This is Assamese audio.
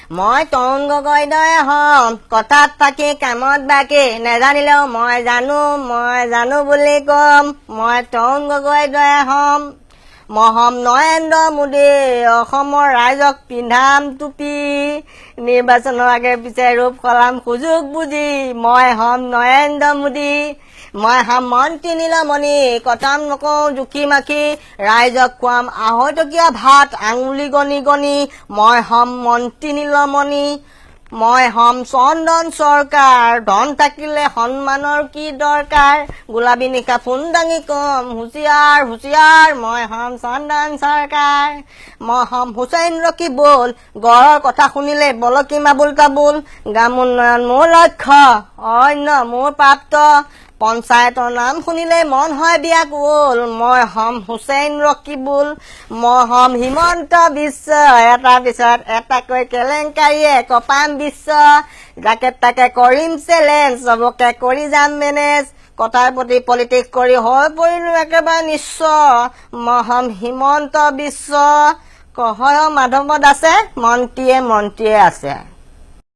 মই তৰুণ গগৈ দৰে হম কথাত ফাঁকি কামত বাকী নেজানিলেও মই জানো বুলি কম মই তৰুণ গগৈ দৰে হম মই হম নৰেন্দ্ৰ মোদী অসমৰ ৰাইজক পিন্ধাম টুপি নিৰ্বাচনৰ আগে পিছে ৰূপ সলাম সুযোগ বুজি মই হম নৰেন্দ্ৰ মোদী মই হম মন্ত্ৰী নীলমণি কটাম নকওঁ জুখি মাখি ৰাইজক খুৱাম আঢ়ৈটকীয়া ভাত আঙুলি গণি গণি মই হম মন্ত্ৰী নীলমণি মই হম চন্দন চৰকাৰ ধন থাকিলে সন্মানৰ কি দৰকাৰ গোলাবী নিশা ফোন দাঙি কম হুঁচিয়াৰ হুঁচিয়াৰ মই হম চন্দন চৰকাৰ মই হম হুছেইন ৰকিবুল গড়ৰ কথা শুনিলে বলকি মাবুল কাবুল গ্ৰাম উন্নয়ন মোৰ লক্ষ্য অন্য মোৰ প্ৰাপ্ত পঞ্চায়তৰ নাম শুনিলে মন হয় ব্যাকুল মই হম হুছেইন ৰকিবুল মই হম হিমন্ত বিশ্ব এটাৰ পিছত এটাকৈ কেলেংকাৰীয়ে কপাম বিশ্ব যাকে তাকে কৰিম চেলেঞ্জ চবকে কৰি যাম মেনেজ কথাৰ প্ৰতি পলিটিক্স কৰি হৈ পৰিলো একেবাৰে নিশ্চ মই হম হিমন্ত বিশ্ব কহয় মাধৱত আছে মন্ত্ৰীয়ে আছে